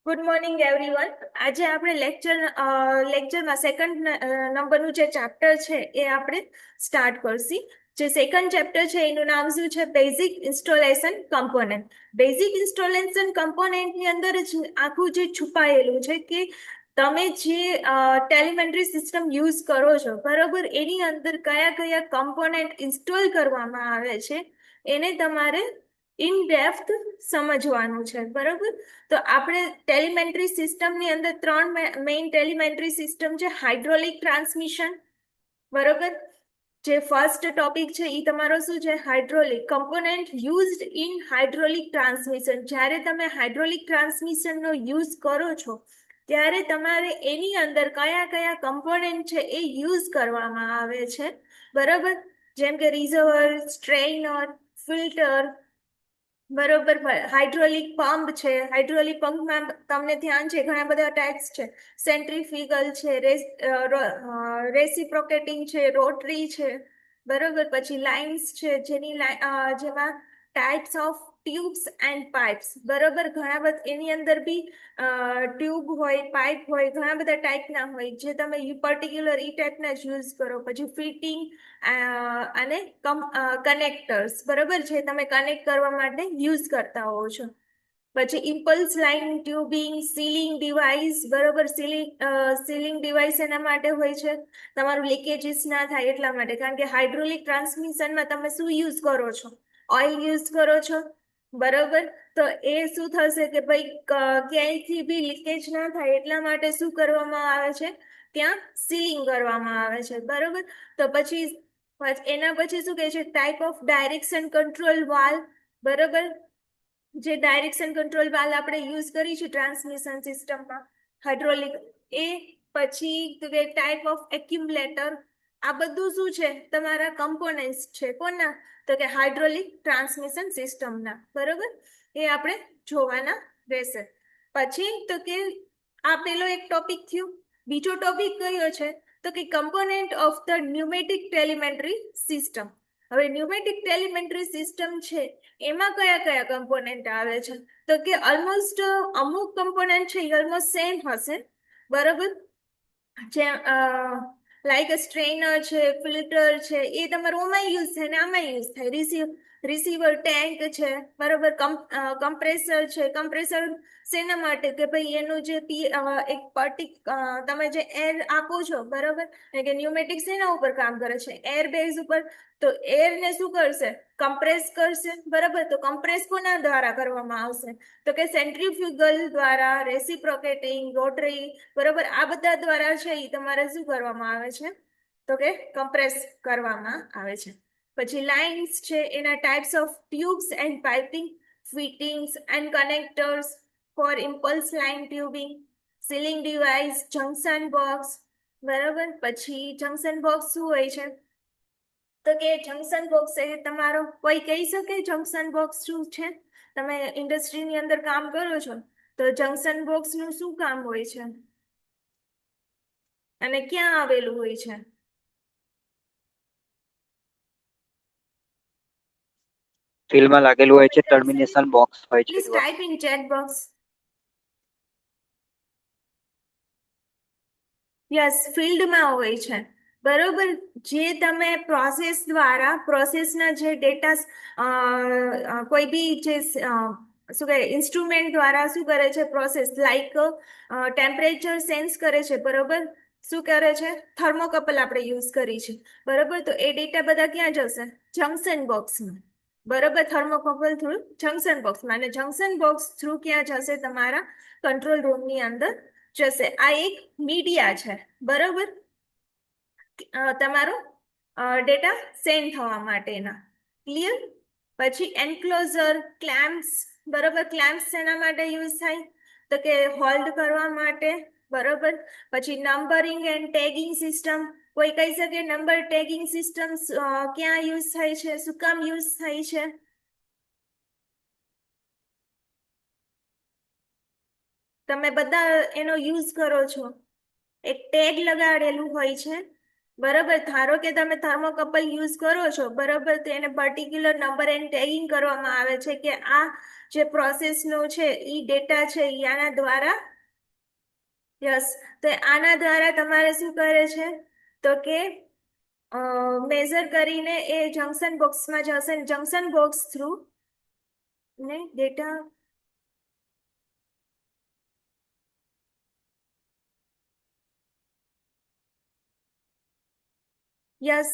Good morning everyone. આજે આપણે લેક્ચરમાં સેકન્ડ નંબરનું જે ચેપ્ટર છે એ આપણે સ્ટાર્ટ કરશી. જે સેકન્ડ ચેપ્ટર છે એનું નામ શું છે? Basic installation component. Basic installation કમ્પોનેન્ટની અંદર જ આખું જે છુપાયેલું છે કે તમે જે ટેલિમેન્ટરી સિસ્ટમ યુઝ કરો છો, બરોબર, એની અંદર કયા કયા કમ્પોનેન્ટ ઇન્સ્ટોલ કરવામાં આવે છે એને તમારે ઇન ડેપ્થ સમજવાનું છે, બરોબર. તો આપણે ટેલિમેન્ટરી સિસ્ટમની અંદર ત્રણ મેઇન ટેલિમેન્ટરી સિસ્ટમ છે. હાઇડ્રોલિક ટ્રાન્સમિશન, બરોબર. જે ફર્સ્ટ ટોપિક છે એ તમારો શું છે? Hydraulic component used in hydraulic transmission. જ્યારે તમે હાઇડ્રોલિક ટ્રાન્સમિશનનો યુઝ કરો છો ત્યારે તમારે એની અંદર કયા કયા કમ્પોનેન્ટ છે એ યુઝ કરવામાં આવે છે, બરોબર. જેમ કે રિઝર્વર, સ્ટ્રેઇનર, ફિલ્ટર, બરોબર. હાઇડ્રોલિક પંપ છે. હાઇડ્રોલિક પંપમાં તમને ધ્યાન છે ઘણા બધા ટાઇપ્સ છે. સેન્ટ્રીફ્યુગલ છે, રેસિપ્રોકેટિંગ છે, રોટરી છે, બરોબર. પછી લાઇન્સ છે, જેમાં types of tubes and pipes, બરોબર. ઘણા બધા એની અંદર બી ટ્યુબ હોય, પાઇપ હોય, ઘણા બધા ટાઈપના હોય જે તમે પર્ટિક્યુલર ઈ ટાઈપના જ યુઝ કરો. પછી ફિટિંગ અને કનેક્ટર્સ, બરોબર, જે તમે કનેક્ટ કરવા માટે યુઝ કરતા હોવ છો. પછી impulse line tubing, sealing device, બરોબર. સીલિંગ ડિવાઇસ એના માટે હોય છે તમારું લીકેજીસ ના થાય એટલા માટે. કારણ કે હાઇડ્રોલિક ટ્રાન્સમિશનમાં તમે શું યુઝ કરો છો? ઓઇલ યુઝ કરો છો, બરોબર. તો એ શું થશે કે ભાઈ ક્યાંયથી બી લીકેજ ના થાય એટલા માટે શું કરવામાં આવે છે? ત્યાં સીલિંગ કરવામાં આવે છે, બરોબર. તો પછી એના પછી શું કહે છે? Type of direction control valve, બરોબર. જે ડાયરેક્શન કંટ્રોલ વાલ્વ આપણે યુઝ કરી છે ટ્રાન્સમિશન સિસ્ટમમાં હાઇડ્રોલિક, એ પછી ટાઈપ ઓફ એક્યુમ્યુલેટર. આ બધું શું છે? તમારા કમ્પોનેન્ટ્સ છે. કોના? તો કે હાઇડ્રોલિક ટ્રાન્સમિશન સિસ્ટમના, બરોબર. એ આપણે જોવાના રહેશે. પછી તો કે આ પેલો એક ટોપિક થયું. બીજો ટોપિક કયો છે? તો કે component of the pneumatic telemetry system. હવે ન્યુમેટિક ટેલિમેન્ટરી સિસ્ટમ છે એમાં કયા કયા કમ્પોનેન્ટ આવે છે? તો કે ઓલમોસ્ટ અમુક કમ્પોનેન્ટ છે એ ઓલમોસ્ટ સેમ હશે, બરોબર. જે લાઈક સ્ટ્રેનર છે, ફિલ્ટર છે, એ તમારું આમાં યુઝ થાય ને આમાં યુઝ થાય. રિસીવર ટેન્ક છે, બરોબર. કમ્પ્રેસર છે. કમ્પ્રેસર શેના માટે? કે ભાઈ એનું જે તમે જે એર આપો છો, બરોબર, કે ન્યુમેટિક શેના ઉપર કામ કરે છે? એર બેઝ ઉપર. તો એર ને શું કરશે? કમ્પ્રેસ કરશે, બરાબર. તો કમ્પ્રેસ કોના દ્વારા કરવામાં આવશે? તો કે સેન્ટ્રીફ્યુગલ દ્વારા, રેસિપ્રોકેટિંગ, રોટરી, બરોબર. આ બધા દ્વારા છે એ તમારે શું કરવામાં આવે છે? તો કે કમ્પ્રેસ કરવામાં આવે છે. પછી લાઇન્સ છે, એના types of tubes and piping, fittings and connectors for impulse line tubing, sealing device, junction box, બરાબર. પછી જંકશન બોક્સ શું હોય છે? તો કે જંકશન બોક્સ એ તમારો કોઈ કહી શકે જંકશન બોક્સ શું છે? તમે ઇન્ડસ્ટ્રીની અંદર કામ કરો છો તો જંકશન બોક્સ નું શું કામ હોય છે અને ક્યાં આવેલું હોય છે? ફિલ્ડમાં લાગેલું હોય છે, ટર્મિનેશન બોક્સ હોય છે. Please type in chat box. Yes, ફિલ્ડમાં હોય છે, બરોબર. જે તમે પ્રોસેસ દ્વારા પ્રોસેસના જે ડેટા કોઈ બી જે શું કહે ઇન્સ્ટ્રુમેન્ટ દ્વારા શું કરે છે? પ્રોસેસ લાઈક ટેમ્પરેચર સેન્સ કરે છે, બરોબર. શું કરે છે? થર્મોકપલ આપણે યુઝ કરી છે, બરોબર. તો એ ડેટા બધા ક્યાં જશે? જંકશન બોક્સમાં, બરોબર. થર્મોકપલ થ્રુ જંકશન બોક્સમાં, અને જંકશન બોક્સ થ્રુ ક્યાં જશે? તમારા કંટ્રોલ રૂમની અંદર જશે. આ એક મીડિયા છે, બરોબર, તમારો ડેટા સેન્ડ થવા માટેના. ક્લિયર? પછી એન્ક્લોઝર, ક્લેમ્પ્સ, બરોબર. ક્લેમ્પ્સ શેના માટે યુઝ થાય? તો કે હોલ્ડ કરવા માટે, બરોબર. પછી નંબરિંગ એન્ડ ટેગિંગ સિસ્ટમ. કોઈ કહી શકે નંબર ટેગિંગ સિસ્ટમ ક્યાં યુઝ થાય છે? શું કામ યુઝ થાય છે? તમે બધા એનો યુઝ કરો છો. એક ટેગ લગાડેલું હોય છે, બરાબર. ધારો કે તમે થર્મોકપલ યુઝ કરો છો, બરાબર, તો એને પર્ટિક્યુલર નંબર એન્ડ ટેગિંગ કરવામાં આવે છે કે આ જે પ્રોસેસનો છે ઈ ડેટા છે ઈ આના દ્વારા, યસ, તો આના દ્વારા તમારે શું કરે છે તો કે મેઝર કરીને એ જંકશન બોક્સમાં જશે, જંકશન બોક્સ થ્રુ ને ડેટા, યસ,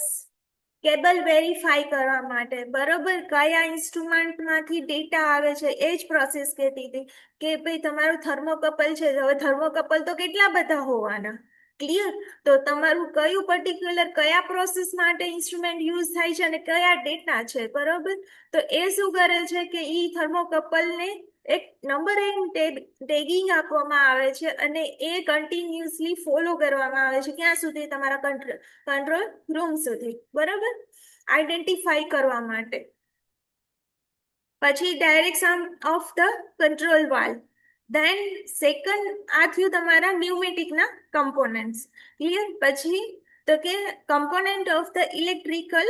કેબલ વેરીફાઈ કરવા માટે, બરોબર, કયા ઇન્સ્ટ્રુમેન્ટમાંથી ડેટા આવે છે એ જ પ્રોસેસ કહેતી હતી કે ભાઈ તમારું થર્મોકપલ છે, હવે થર્મોકપલ તો કેટલા બધા હોવાના, ક્લિયર, તો તમારું કયું પર્ટિક્યુલર કયા પ્રોસેસ માટે ઇન્સ્ટ્રુમેન્ટ યુઝ થાય છે અને કયા ડેટા છે, બરોબર, તો એ શું કરે છે કે ઈ થર્મોકપલને એક નંબર એન્ડ ટેગિંગ આપવામાં આવે છે અને એ કન્ટિન્યુઅસલી ફોલો કરવામાં આવે છે ક્યાં સુધી, તમારા કંટ્રોલ રૂમ સુધી, બરાબર, આઈડેન્ટિફાઈ કરવા માટે. પછી direction of the control valve, than second આ થયું તમારા ન્યુમેટિકના કમ્પોનન્ટ્સ, ક્લિયર. પછી તો કે component of the electrical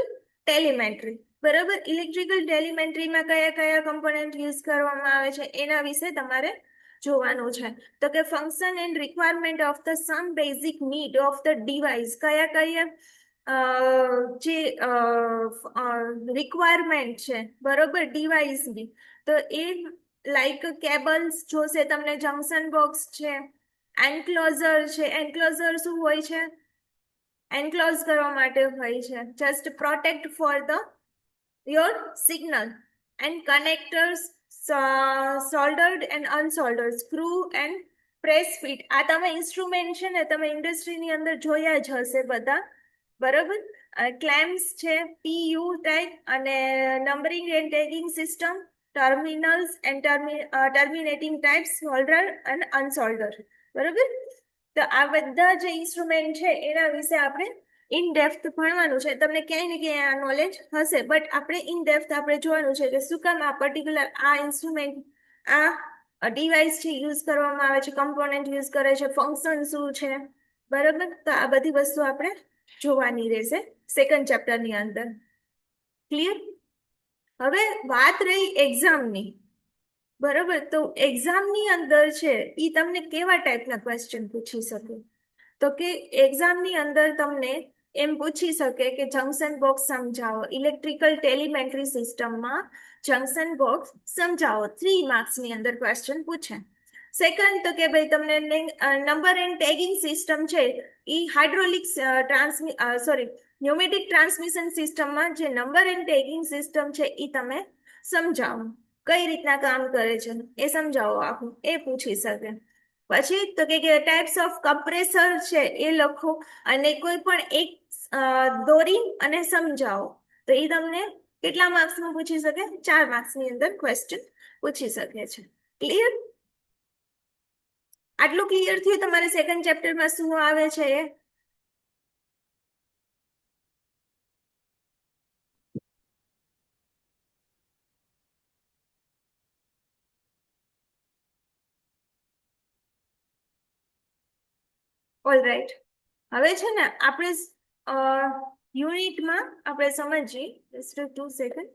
telemetry, બરાબર, ઇલેક્ટ્રિકલ ટેલિમેટ્રીમાં કયા કયા કમ્પોનન્ટ યુઝ કરવામાં આવે છે એના વિશે તમારે જોવાનું છે. તો કે function and requirement of the some basic need of the device, કયા કયા જે રિક્વાયરમેન્ટ છે, બરોબર, ડિવાઇસની, તો એ લાઈક કેબલ્સ જોશે તમને, જંકશન બોક્સ છે, એન્ક્લોઝર છે, એન્ક્લોઝર શું હોય છે, એન્ક્લોઝ કરવા માટે હોય છે, just protect for the your signal, and connectors, soldered and unsoldered, screw and press fit, આ તમે ઇન્સ્ટ્રુમેન્ટ છે ને તમે ઇન્ડસ્ટ્રીની અંદર જોયા જ હશે બધા, બરોબર. ક્લેમ્સ છે, પીયુ ટાઈપ, અને numbering and tagging system, terminals and terminating types, solder અને અનસોલ્ડર, બરોબર. તો આ બધા જે ઇન્સ્ટ્રુમેન્ટ છે એના વિશે આપણે ઇન ડેપ્થ ભણવાનું છે. તમને ક્યાંય ને ક્યાંય આ નોલેજ હશે, બટ આપણે ઇન ડેપ્થ આપણે જોવાનું છે કે શું કામ આ પર્ટિક્યુલર આ ઇન્સ્ટ્રુમેન્ટ, આ ડિવાઇસ છે યુઝ કરવામાં આવે છે, કમ્પોનન્ટ યુઝ કરે છે, ફંક્શન શું છે, બરાબર. તો આ બધી વસ્તુ આપણે જોવાની રહેશે સેકન્ડ ચેપ્ટરની અંદર, ક્લિયર. હવે વાત રહી એક્ઝામની, બરોબર, તો એક્ઝામની અંદર છે એ તમને કેવા ટાઈપના ક્વેશ્ચન પૂછી શકે, તો કે એક્ઝામની અંદર તમને એમ પૂછી શકે કે જંકશન બોક્સ સમજાવો, ઇલેક્ટ્રિકલ ટેલિમેન્ટ્રી સિસ્ટમમાં જંકશન બોક્સ સમજાવો, 3 માર્ક્સની અંદર ક્વેશ્ચન પૂછે. સેકન્ડ તો કે ભાઈ તમને નંબર એન્ડ ટેગિંગ સિસ્ટમ છે એ હાઇડ્રોલિક ન્યુમેટિક ટ્રાન્સમિશન સિસ્ટમમાં જે નંબર એન્ડ ટેગિંગ સિસ્ટમ છે એ તમે સમજાવો, કઈ રીતના કામ કરે છે એ સમજાવો આખું, એ પૂછી શકે. પછી તો કે ટાઈપ્સ ઓફ કમ્પ્રેસર છે એ લખો અને કોઈ પણ એક દોરી અને સમજાવો, તો એ તમને કેટલા માર્ક્સમાં પૂછી શકે, 4 માર્ક્સની અંદર ક્વેશ્ચન પૂછી શકે છે, ક્લિયર. આટલું ક્લિયર થયું તમારે સેકન્ડ ચેપ્ટરમાં શું આવે છે એ? All right. હવે છે ને આપણે યુનિટમાં આપણે સમજીએ, જસ્ટ 2 સેકન્ડ.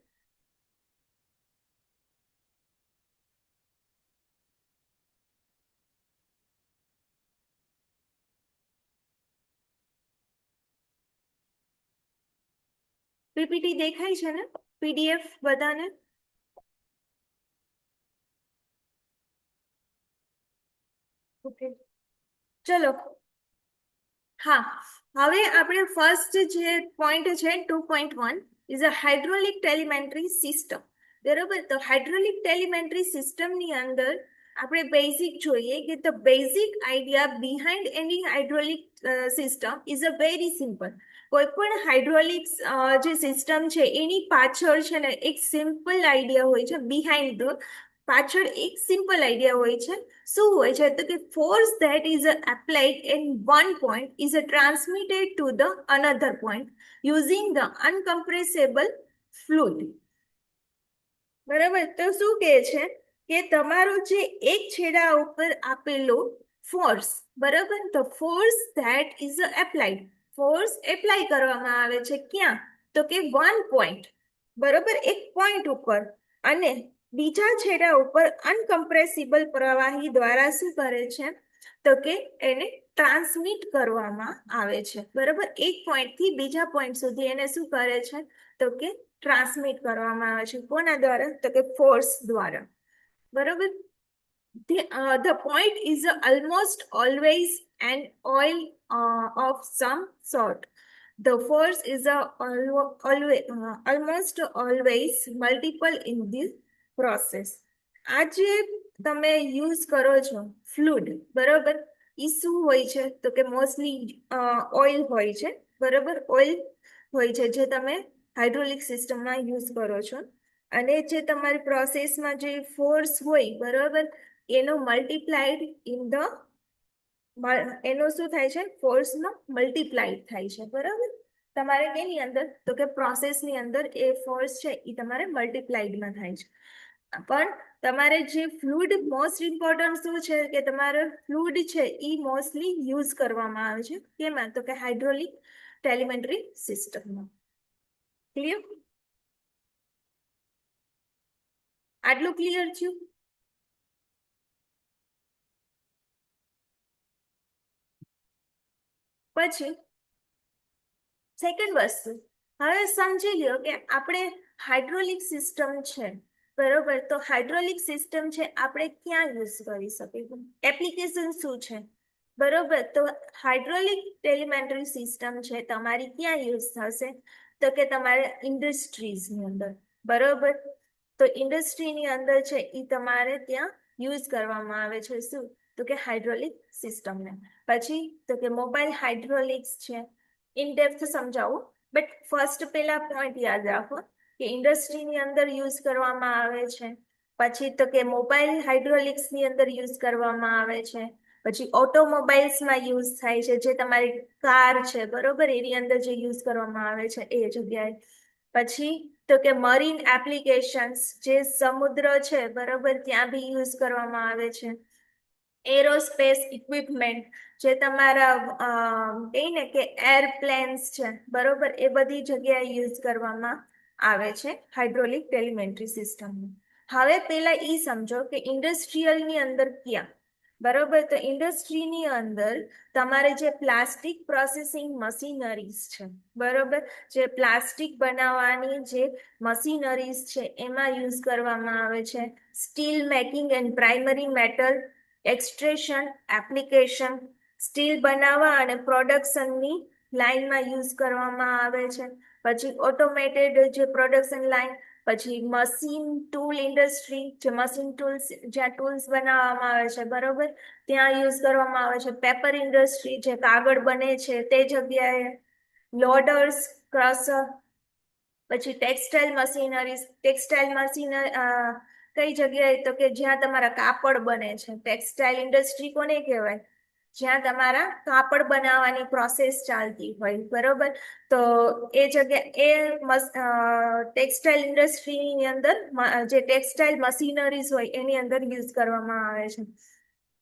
પીપીટી દેખાય છે ને, પીડીએફ બધાને? ઓકે, ચલો. હા, હવે આપણે ફર્સ્ટ જે પોઈન્ટ છે 2.1 ઇઝ અ હાઇડ્રોલિક ટેલિમેન્ટ્રી સિસ્ટમ, બરોબર. તો હાઇડ્રોલિક ટેલિમેન્ટ્રી સિસ્ટમની અંદર આપણે બેઝિક જોઈએ કે the basic idea behind any hydraulic system is a very simple. કોઈ પણ હાઇડ્રોલિક્સ જે સિસ્ટમ છે એની પાછળ છે ને એક સિમ્પલ આઈડિયા હોય છે, બિહાઇન્ડ ધ પાછળ એક સિમ્પલ આઈડિયા હોય છે. શું હોય છે તો કે force that is applied in one point is transmitted to the another point using the uncompressible fluid, બરાબર. તો શું કહે છે કે તમારો જે એક છેડા ઉપર આપેલો ફોર્સ, બરાબર, તો force that is applied force apply કરવામાં આવે છે ક્યાં? તો કે 1 પોઈન્ટ, બરોબર, એક પોઈન્ટ ઉપર, અને બીજા છેડા ઉપર અનકમ્પ્રેસિબલ પ્રવાહી દ્વારા શું કરે છે? તો કે એને ટ્રાન્સમિટ કરવામાં આવે છે, બરોબર. એક પોઈન્ટ થી બીજા પોઈન્ટ સુધી એને શું કરે છે? તો કે ટ્રાન્સમિટ કરવામાં આવે છે. કોના દ્વારા? તો કે ફોર્સ દ્વારા, બરોબર. The point is almost always an oil of some sort. The force is almost always multiple in this process. આ જે તમે યુઝ કરો છો ફ્લુડ, બરોબર, એ શું હોય છે? તો કે મોસ્ટલી ઓઇલ હોય છે, બરોબર. ઓઇલ હોય છે જે તમે હાઇડ્રોલિક સિસ્ટમમાં યુઝ કરો છો. અને જે તમારી પ્રોસેસમાં જે ફોર્સ હોય, બરોબર, એનો મલ્ટીપ્લાઈડ ઇન ધ એનો શું થાય છે? ફોર્સનો મલ્ટીપ્લાઈડ થાય છે, બરોબર. તમારે એની અંદર તો કે પ્રોસેસની અંદર એ ફોર્સ છે એ તમારે મલ્ટીપ્લાઈડમાં થાય છે. પણ તમારે જે ફ્લુઇડ મોસ્ટ ઇમ્પોર્ટન્ટ શું છે કે તમારે ફ્લુઇડ છે એ મોસ્ટલી યુઝ કરવામાં આવે છે કેમાં? તો કે હાઇડ્રોલિક ટેલિમેન્ટરી સિસ્ટમમાં. ક્લિયર? આટલું ક્લિયર થયું? પછી સેકન્ડ વસ્તુ, હવે સમજી લ્યો કે આપણે હાઇડ્રોલિક સિસ્ટમ છે, બરોબર. તો હાઇડ્રોલિક સિસ્ટમ છે આપણે ક્યાં યુઝ કરી શકીએ? એપ્લિકેશન શું છે? બરોબર. તો હાઇડ્રોલિક ટેલિમેન્ટરી સિસ્ટમ છે તમારી ક્યાં યુઝ થશે? તો કે તમારે ઇન્ડસ્ટ્રીઝની અંદર, બરોબર. તો ઇન્ડસ્ટ્રીની અંદર છે એ તમારે ત્યાં યુઝ કરવામાં આવે છે. શું? તો કે હાઇડ્રોલિક સિસ્ટમને. પછી તો કે મોબાઈલ હાઇડ્રોલિક્સ છે. ઇન ડેપ્થ સમજાવું, બટ ફર્સ્ટ પેલા પોઈન્ટ યાદ રાખો કે ઇન્ડસ્ટ્રીની અંદર યુઝ કરવામાં આવે છે. પછી તો કે મોબાઈલ હાઇડ્રોલિક્સની અંદર યુઝ કરવામાં આવે છે. પછી ઓટોમોબાઈલ્સમાં યુઝ થાય છે, જે તમારી કાર છે, બરોબર, એની અંદર જે યુઝ કરવામાં આવે છે એ જગ્યાએ. પછી તો કે મરીન એપ્લિકેશન્સ, જે સમુદ્ર છે, બરોબર, ત્યાં બી યુઝ કરવામાં આવે છે. એરોસ્પેસ ઇક્વિપમેન્ટ, જે તમારા કહીને કે એરપ્લેન્સ છે, બરોબર, એ બધી જગ્યાએ યુઝ કરવામાં આવે છે હાઇડ્રોલિક ટેલિમેન્ટરી સિસ્ટમ. હવે પેલા ઈ સમજો કે ઇન્ડસ્ટ્રીયલની અંદર ક્યાં? બરોબર. તો ઇન્ડસ્ટ્રીની અંદર તમારે જે પ્લાસ્ટિક પ્રોસેસિંગ મશીનરીઝ છે, બરોબર, જે પ્લાસ્ટિક બનાવવાની જે મશીનરીઝ છે એમાં યુઝ કરવામાં આવે છે. Steel making and primary metal extraction application, steel બનાવવા અને પ્રોડક્શનની લાઇનમાં યુઝ કરવામાં આવે છે. પછી ઓટોમેટેડ જે પ્રોડક્શન લાઇન, પછી મશીન ટૂલ ઇન્ડસ્ટ્રી, જે મશીન ટૂલ્સ, જ્યાં ટૂલ્સ બનાવવામાં આવે છે, બરોબર, ત્યાં યુઝ કરવામાં આવે છે. પેપર ઇન્ડસ્ટ્રી, જે કાગળ બને છે તે જગ્યાએ. Loaders, crusher. પછી ટેક્સટાઇલ મશીનરીઝ, ટેક્સટાઇલ મશીન કઈ જગ્યાએ? તો કે જ્યાં તમારા કાપડ બને છે. ટેક્સટાઇલ ઇન્ડસ્ટ્રી કોને કહેવાય? જ્યાં તમારા કાપડ બનાવવાની પ્રોસેસ ચાલતી હોય, બરોબર. તો એ જગ્યા એ ટેક્સટાઇલ ઇન્ડસ્ટ્રીની અંદર જે ટેક્સટાઇલ મશીનરીઝ હોય એની અંદર યુઝ કરવામાં આવે છે.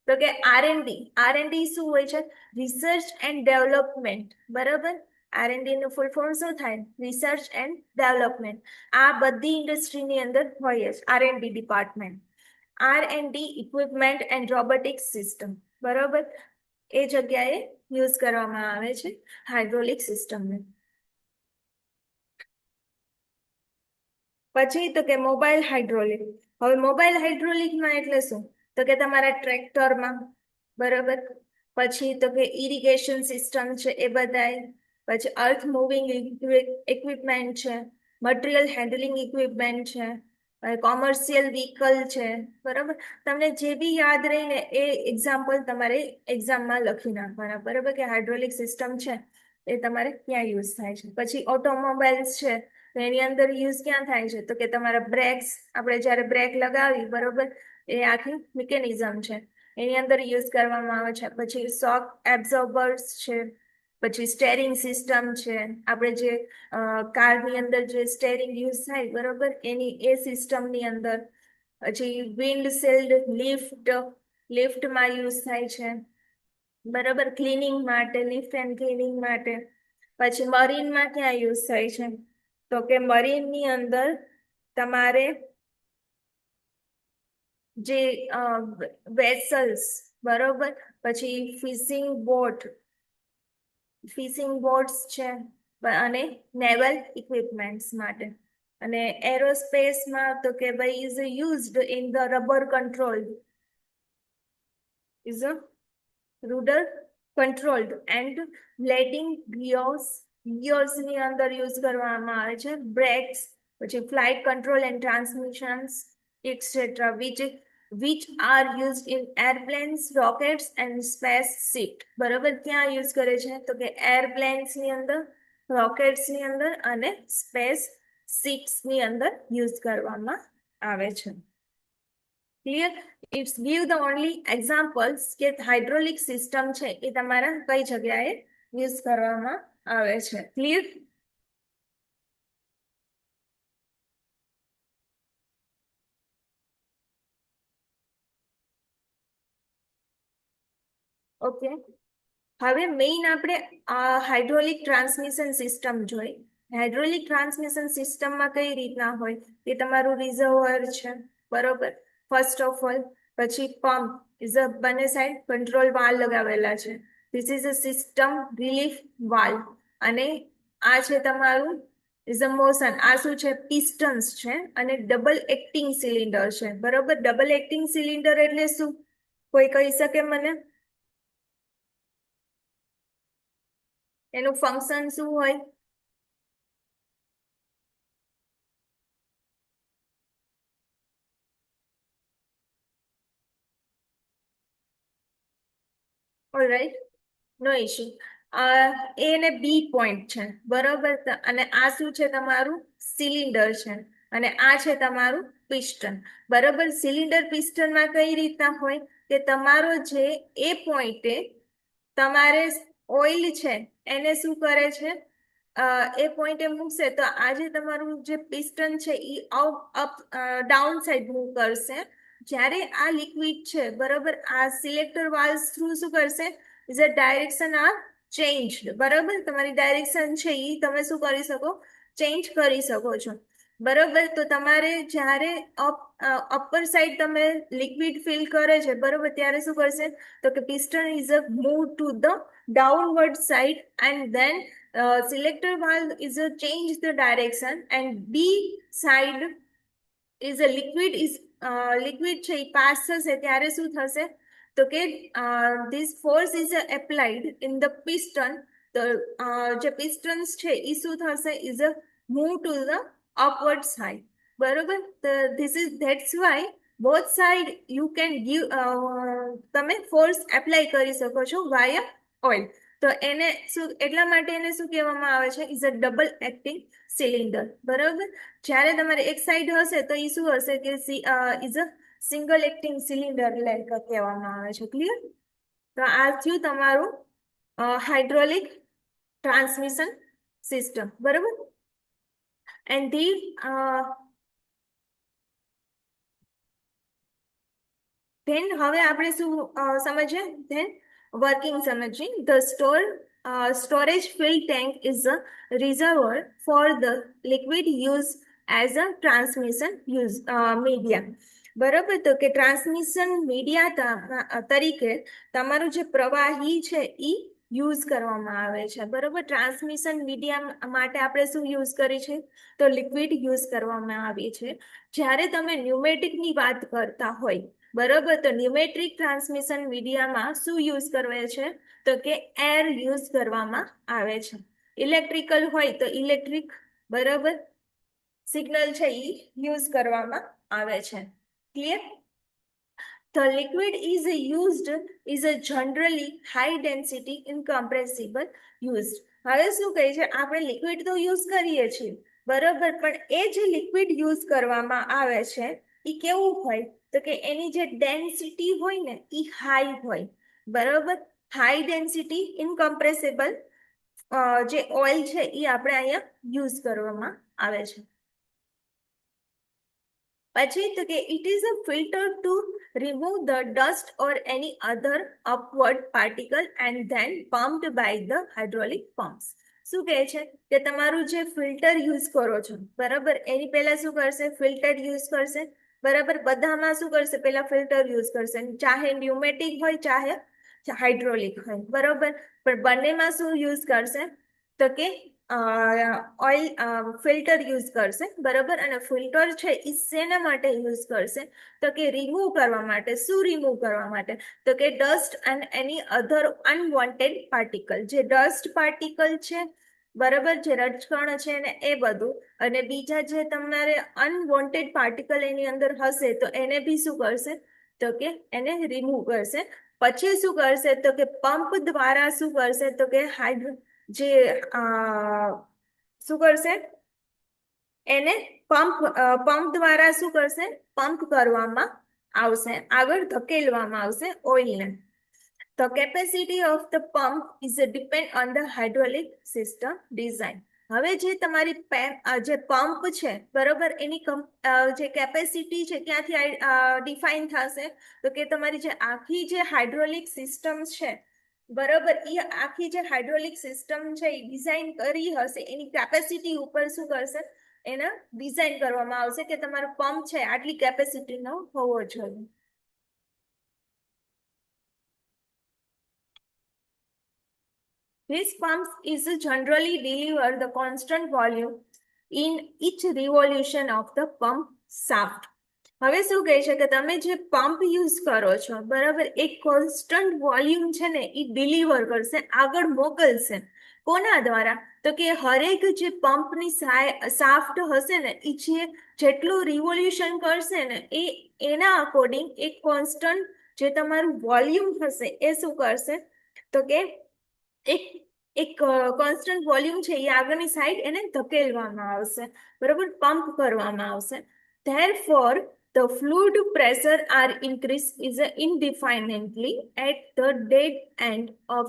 તો કે આરએનડી, આરએનડી શું હોય છે? રિસર્ચ એન્ડ ડેવલપમેન્ટ, બરોબર. આરએનડી નું ફૂલ ફોર્મ શું થાય? Research and development. આ બધી ઇન્ડસ્ટ્રીની અંદર હોય જ R&D department. R&D equipment and robotics system, બરોબર, એ જગ્યાએ યુઝ કરવામાં આવે છે હાઇડ્રોલિક સિસ્ટમને. પછી તો કે મોબાઈલ હાઇડ્રોલિક. હવે મોબાઈલ હાઇડ્રોલિકમાં એટલે શું? તો કે તમારા ટ્રેક્ટરમાં, બરોબર. પછી તો કે ઇરિગેશન સિસ્ટમ છે એ બધાય. પછી અર્થ મૂવિંગ ઇક્વિપમેન્ટ છે, મટીરિયલ હેન્ડલિંગ ઇક્વિપમેન્ટ છે, કોમર્શિયલ વ્હીકલ છે, બરોબર. તમને જે બી યાદ રહીને એ એક્ઝામ્પલ તમારે એક્ઝામમાં લખી નાખવાના, બરોબર, કે હાઇડ્રોલિક સિસ્ટમ છે એ તમારે ક્યાં યુઝ થાય છે. પછી ઓટોમોબાઈલ્સ છે, તો એની અંદર યુઝ ક્યાં થાય છે? તો કે તમારા બ્રેક્સ, આપણે જ્યારે બ્રેક લગાવી, બરોબર, એ આખી મિકેનિઝમ છે, એની અંદર યુઝ કરવામાં આવે છે. પછી શોક એબ્ઝોર્બર્સ છે. પછી સ્ટેરિંગ સિસ્ટમ છે, આપણે જે કારની અંદર જે સ્ટેરિંગ યુઝ થાય, બરોબર, એની એ સિસ્ટમની અંદર. પછી વિન્ડ શીલ્ડ, લિફ્ટમાં યુઝ થાય છે, બરોબર, ક્લિનિંગ માટે, લિફ્ટ એન્ડ ક્લિનિંગ માટે. પછી મરીનમાં ક્યાં યુઝ થાય છે? તો કે મરીનની અંદર તમારે જે વેસલ્સ, બરોબર, પછી ફિશિંગ બોટ્સ છે, અને નેવલ ઇક્વિપમેન્ટ્સ માટે. અને એરોસ્પેસમાં તો કે ભાઈ is used in the rubber control, is a rudder controlled and letting ગિયર્સની અંદર યુઝ કરવામાં આવે છે, બ્રેક્સ, પછી flight control and transmissions etcetera which are used in airplanes, rockets and space ships. બરોબર, ક્યાં યુઝ કરે છે? તો કે એરપ્લેન્સ ની અંદર, રોકેટ્સ ની અંદર અને સ્પેસ શિપ્સ ની અંદર યુઝ કરવામાં આવે છે. Clear? It's give the only examples કે હાઇડ્રોલિક સિસ્ટમ છે એ તમારા કઈ જગ્યાએ યુઝ કરવામાં આવે છે. ક્લિયર? ઓકે, હવે મેઇન આપણે હાઇડ્રોલિક ટ્રાન્સમિશન સિસ્ટમ જોઈ. હાઇડ્રોલિક ટ્રાન્સમિશન સિસ્ટમમાં કઈ રીતના હોય કે તમારું રિઝર્વોયર છે, બરોબર, ફર્સ્ટ ઓફ ઓલ, પછી પંપ ઇઝ અ બંને સાઈડ કંટ્રોલ વાલ્વ લગાવેલા છે, this is a system relief valve, અને આ છે તમારું ઇઝ અ મોશન, આ શું છે? પિસ્ટન્સ છે, અને ડબલ એક્ટિંગ સિલિન્ડર છે, બરોબર. ડબલ એક્ટિંગ સિલિન્ડર એટલે શું? કોઈ કહી શકે મને? એનું ફંક્શન શું હોય? ઓલરાઈટ, નો ઇશ્યુ. એ ને બી પોઈન્ટ છે, બરોબર, અને આ શું છે? તમારું સિલિન્ડર છે, અને આ છે તમારું પિસ્ટન, બરોબર. સિલિન્ડર પિસ્ટનમાં કઈ રીતના હોય કે તમારો જે એ પોઈન્ટે તમારે ઓઇલ છે એને શું કરે છે? એ પોઈન્ટે મૂકશે તો આ જે તમારું જે પિસ્ટન છે એ અપ ડાઉન સાઈડ મૂવ કરશે. જ્યારે આ લિક્વિડ છે, બરોબર, આ સિલેક્ટર વાલ્વ થ્રુ શું કરશે? Is a direction are change, બરોબર. તમારી ડાયરેક્શન છે એ તમે શું કરી શકો? ચેન્જ કરી શકો છો, બરોબર. તો તમારે જ્યારે અપર સાઈડ તમે લિક્વિડ ફિલ કરે છે, બરોબર, ત્યારે શું કરશે? તો કે piston is a move to the downward side and then selector valve is a change the direction and B side is a liquid છે એ પાસ થશે ત્યારે શું થશે? તો કે this force is applied in the piston, તો જે પિસ્ટન્સ છે એ શું થશે? is a move to the upward side, બરોબર. this is that's why both side you can give તમે ફોર્સ એપ્લાય કરી શકો છો via ઓઇલ. તો એને શું, એટલા માટે એને શું કહેવામાં આવે છે? Is a double acting cylinder, બરોબર. જ્યારે તમારે એક સાઈડ હશે તો એ શું હશે કે is a single acting cylinder like કહેવામાં આવે છે. ક્લિયર? તો આ થયું તમારું હાઇડ્રોલિક ટ્રાન્સમિશન સિસ્ટમ, બરોબર. એન્ડ ધી ધેન હવે આપણે શું સમજીએ? ધેન વર્કિંગ સમજીએ. The storage filled tank is a reservoir for the liquid use as a transmission media, બરોબર. તો કે ટ્રાન્સમિશન મીડિયા તરીકે તમારું જે પ્રવાહી છે એ યુઝ કરવામાં આવે છે, બરોબર. ટ્રાન્સમિશન મીડિયા માટે આપણે શું યુઝ કરી છે? તો લિક્વિડ યુઝ કરવામાં આવી છે. જ્યારે તમે ન્યુમેટિકની વાત કરતા હોય, બરોબર, તો ન્યુમેટ્રિક ટ્રાન્સમિશન મીડિયામાં શું યુઝ કરવે છે? તો કે એર યુઝ કરવામાં આવે છે. ઇલેક્ટ્રિકલ હોય તો ઇલેક્ટ્રિક, બરોબર, સિગ્નલ છે એ યુઝ કરવામાં આવે છે. Clear? The liquid is used is a generally high density incompressible used. હવે શું કહે છે? આપણે લિક્વિડ તો યુઝ કરીએ છીએ, બરોબર, પણ એ જે લિક્વિડ યુઝ કરવામાં આવે છે એ કેવું હોય? તો કે એની જે ડેન્સિટી હોય ને એ હાઈ હોય, બરોબર. હાઈ ડેન્સિટી ઇનકમ્પ્રેસિબલ જે ઓઇલ છે એ આપણે અહીંયા યુઝ કરવામાં આવે છે. પછી તો કે it is a filter to remove the dust or any other upward particle and then pumped by the hydraulic pumps. શું કહે છે કે તમારું જે ફિલ્ટર યુઝ કરો છો બરાબર, એની પહેલા શું કરશે, ફિલ્ટર યુઝ કરશે બરાબર. બધામાં શું કરશે, પહેલા ફિલ્ટર યુઝ કરશે, ચાહે ન્યુમેટિક હોય ચાહે હાઇડ્રોલિક હોય બરોબર. પણ બંનેમાં શું યુઝ કરશે તો કે ઓઇલ ફિલ્ટર યુઝ કરશે બરોબર. અને ફિલ્ટર છે એ શેના માટે યુઝ કરશે તો કે રિમૂવ કરવા માટે. શું રિમૂવ કરવા માટે તો કે dust and any other unwanted particle, જે ડસ્ટ પાર્ટિકલ છે બરાબર, જે રજકણ છે ને એ બધું, અને બીજા જે તમારે અનવોન્ટેડ પાર્ટિકલ એની અંદર હશે તો એને બી શું કરશે તો કે એને રિમૂવ કરશે. પછી શું કરશે તો કે પંપ દ્વારા શું કરશે તો કે જે શું કરશે એને પંપ દ્વારા શું કરશે, પંપ કરવામાં આવશે, આગળ ધકેલવામાં આવશે ઓઇલને. The capacity of the pump is depend on the hydraulic system design. હવે જે તમારી જે પંપ છે બરોબર, એની જે કેપેસિટી છે ક્યાંથી ડિફાઇન થશે તો કે તમારી જે આખી જે હાઇડ્રોલિક સિસ્ટમ છે બરોબર, એ આખી જે હાઇડ્રોલિક સિસ્ટમ છે એ ડિઝાઇન કરી હશે એની કેપેસિટી ઉપર શું કરશે, એને ડિઝાઇન કરવામાં આવશે કે તમારો પંપ છે આટલી કેપેસિટીનો હોવો જોઈએ. These pumps is generally deliver the constant volume in each revolution of the pump shaft. હવે શું કહે છે કે તમે જે પંપ યુઝ કરો છો બરાબર, એક કોન્સ્ટન્ટ વોલ્યુમ છે ને એ ડિલિવર કરશે, આગળ મોકલશે. કોના દ્વારા તો કે હરેક જે પંપની શાફ્ટ હશે ને એ જેટલું રિવોલ્યુશન કરશે ને એના અકોર્ડિંગ એક કોન્સ્ટન્ટ જે તમારું વોલ્યુમ હશે એ શું કરશે તો કે એક એક કોન્સ્ટન્ટ વોલ્યુમ છે એ આગળની સાઈડ એને ધકેલવામાં આવશે બરોબર, પંપ કરવામાં આવશે. Therefore, the fluid pressure are increased is indefinitely at the dead end of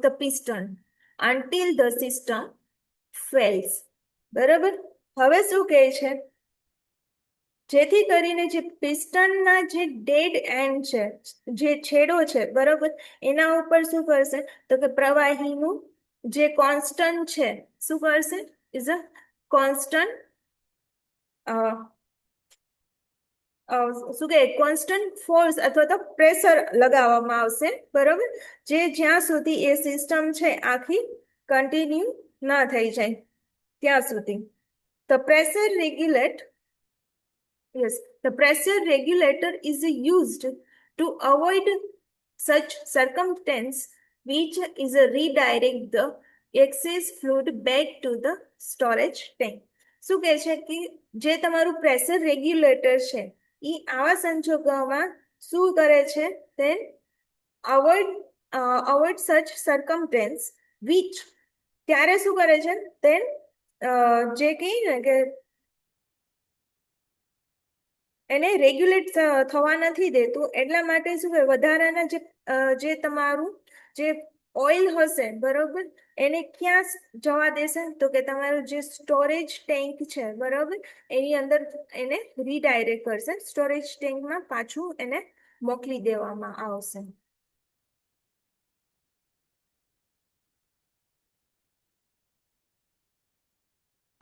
the piston until the system fails. બરાબર. હવે શું કહે છે, જેથી કરીને જે પિસ્ટનના જે ડેડ એન્ડ છે, જે છેડો છે બરોબર, એના ઉપર શું કરશે તો કે પ્રવાહીનું જે કોન્સ્ટન્ટ છે શું કરશે ઇઝ અ કોન્સ્ટન્ટ શું કે કોન્સ્ટન્ટ ફોર્સ અથવા તો પ્રેશર લગાવવામાં આવશે બરોબર, જે જ્યાં સુધી એ સિસ્ટમ છે આખી કન્ટિન્યુ ના થઈ જાય ત્યાં સુધી. The pressure regulate Yes, the pressure regulator is used to avoid such circumstance, which is a redirect the excess fluid back to the storage tank. શું કહે છે કે જે તમારું પ્રેશર રેગ્યુલેટર છે એ આવા સંજોગોમાં શું કરે છે, તે અવોઇડ સચ સર્કમટેન્સ વિચ, ત્યારે શું કરે છે તે જે કહીએ ને કે એને રેગ્યુલેટ થવા નથી દેતું, એટલા માટે શું કરે વધારાના જે તમારું જે ઓઇલ હશે બરોબર એને ક્યાં જવા દેશે તો કે તમારું જે સ્ટોરેજ ટેન્ક છે બરોબર એની અંદર એને રીડાયરેક્ટ કરશે, સ્ટોરેજ ટેન્કમાં પાછું એને મોકલી દેવામાં આવશે.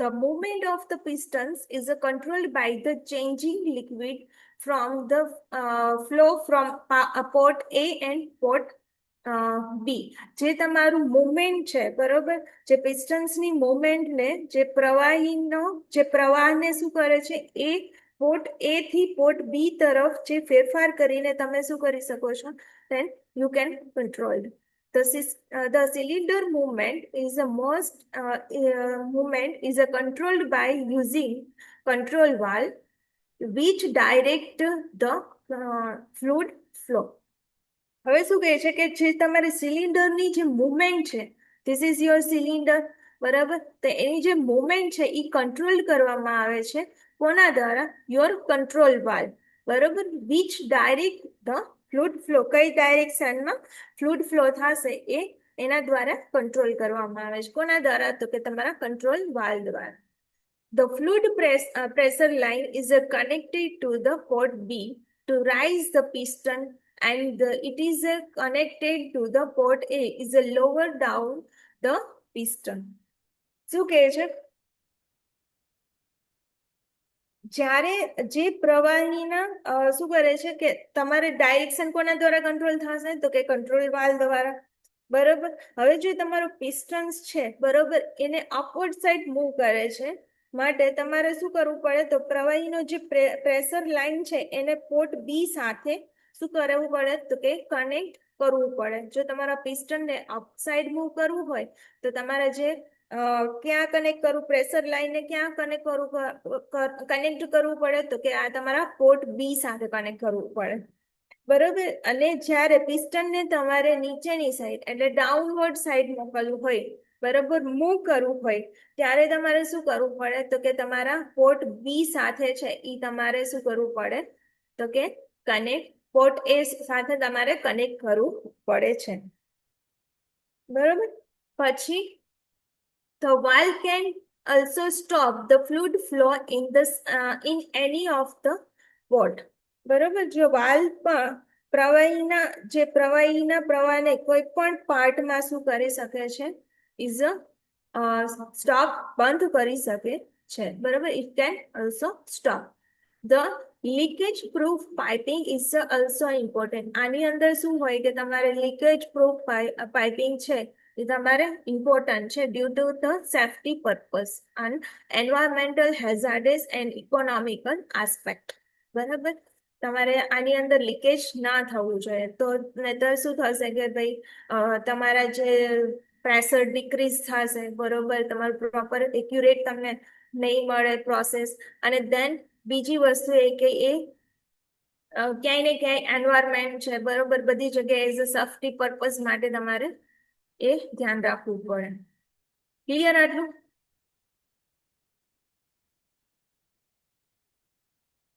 The movement of the pistons is controlled by the changing liquid from the flow from port A and port B. જે તમારું મૂવમેન્ટ છે બરોબર, જે પિસ્ટન્સની મૂવમેન્ટને જે પ્રવાહને શું કરે છે એ પોર્ટ A થી પોર્ટ B તરફ જે ફેરફાર કરીને તમે શું કરી શકો છો, then you can control. The cylinder movement is controlled by using control valve which direct the fluid flow. હવે શું કહે છે કે જે તમારી સિલિન્ડરની જે મૂવમેન્ટ છે, ધીસ ઇઝ યોર સિલિન્ડર બરાબર, તો એની જે મૂવમેન્ટ છે એ કંટ્રોલ કરવામાં આવે છે કોના દ્વારા, યોર કંટ્રોલ વાલ્વ બરોબર, which direct the fluid flow, કઈ ડાયરેક્શનમાં ફ્લુઇડ ફ્લો થશે એ એના દ્વારા કંટ્રોલ કરવામાં આવે છે. કોના દ્વારા તો કે તમારા કંટ્રોલ વાલ્વ દ્વારા. The fluid pressure line is connected to the port B to raise the piston, and it is connected to the port A is lower down the piston. શું કહે છે? જ્યારે જે પ્રવાહીના શું કરે છે કે તમારે ડાયરેક્શન કોના દ્વારા કંટ્રોલ થશે, તો કે કંટ્રોલ વાલ્વ દ્વારા. બરોબર. હવે જો તમારું પિસ્ટન્સ છે બરોબર, એને અપવર્ડ સાઈડ મૂવ કરે છે, માટે તમારે શું કરવું પડે, તો પ્રવાહીનો જે પ્રેશર લાઇન છે એને પોર્ટ બી સાથે શું કરવું પડે, તો કે કનેક્ટ કરવું પડે. જો તમારા પિસ્ટનને અપસાઇડ મૂવ કરવું હોય તો તમારે જે ક્યાં કનેક્ટ કરવું, પ્રેશર લાઇનને ક્યાં કનેક્ટ કરવું પડે, તો કે આ તમારા પોર્ટ બી સાથે કનેક્ટ કરવું પડે. બરોબર. અને જ્યારે પિસ્ટનને તમારે નીચેની સાઈડ એટલે ડાઉનવર્ડ સાઈડ મોકલવું હોય, બરોબર, મૂવ કરવું હોય, ત્યારે તમારે શું કરવું પડે, તો કે તમારા પોર્ટ બી સાથે છે એ તમારે શું કરવું પડે, તો કે કનેક્ટ પોર્ટ એ સાથે તમારે કનેક્ટ કરવું પડે છે. બરોબર. પછી the valve can also stop the fluid flow in any of the port. બરોબર. જો વાલ્વ પણ પ્રવાહીના પ્રવાહને કોઈ પણ પાર્ટમાં શું કરી શકે છે, ઇઝ સ્ટોપ, બંધ કરી શકે છે. બરોબર. It can also stop. The leakage proof piping is also important. આની અંદર શું હોય કે તમારે લીકેજ પ્રૂફ પાઇપિંગ છે એ તમારે ઇમ્પોર્ટન્ટ છે due to the safety purpose and environmental hazardous and economical aspect. બરાબર. તમારે આની અંદર લીકેજ ના થવું જોઈએ, તો નહીતર શું થશે કે ભાઈ તમારા જે પ્રેશર ડિક્રીઝ થશે, બરોબર, તમારું પ્રોપર એક્યુરેટ તમને નહીં મળે પ્રોસેસ. અને દેન બીજી વસ્તુ એ કે એ ક્યાંય ને ક્યાંય એન્વાયરમેન્ટ છે, બરોબર, બધી જગ્યાએ એઝ અ સેફ્ટી પર્પઝ માટે તમારે એ ધ્યાન રાખવું પડે. ક્લિયર આટલું?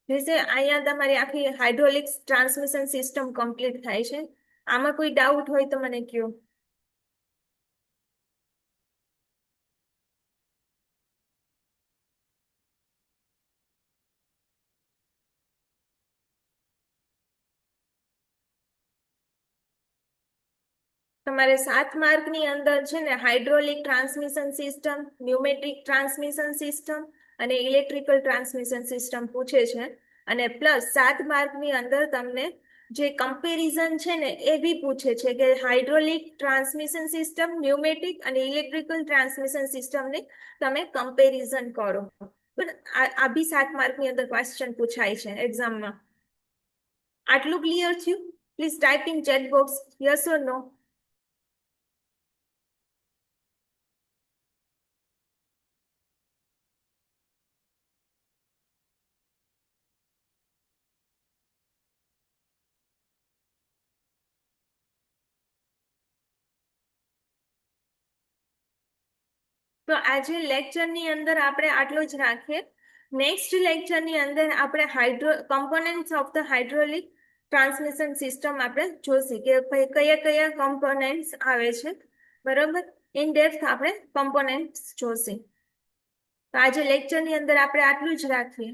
જैसे અહીંયા તમારી આખી હાઇડ્રોલિક ટ્રાન્સમિશન સિસ્ટમ કમ્પ્લીટ થાય છે. આમાં કોઈ ડાઉટ હોય તો મને કહો. તમારે 7 માર્કની અંદર છે ને hydraulic transmission system, pneumatic transmission system અને ઇલેક્ટ્રિકલ ટ્રાન્સમિશન સિસ્ટમ પૂછે છે. અને પ્લસ 7 માર્કની અંદર તમને જે કમ્પેરિઝન છે ને એ બી પૂછે છે કે હાઇડ્રોલિક ટ્રાન્સમિશન સિસ્ટમ, ન્યુમેટિક અને ઇલેક્ટ્રિકલ ટ્રાન્સમિશન સિસ્ટમને તમે કમ્પેરિઝન કરો. પણ આ બી 7 માર્કની અંદર ક્વેશ્ચન પૂછાય છે એક્ઝામમાં. આટલું ક્લિયર થયું? Please type in chat box yes or no. તો આજે લેક્ચરની અંદર આપણે આટલું જ રાખીએ. નેક્સ્ટ લેક્ચરની અંદર આપણે components of the hydraulic transmission system આપણે જોશી કે કયા કયા કમ્પોનેન્ટ્સ આવે છે. બરોબર. ઇન ડેપ્થ આપણે કમ્પોનેન્ટ્સ જોશી. તો આજે લેક્ચરની અંદર આપણે આટલું જ રાખીએ.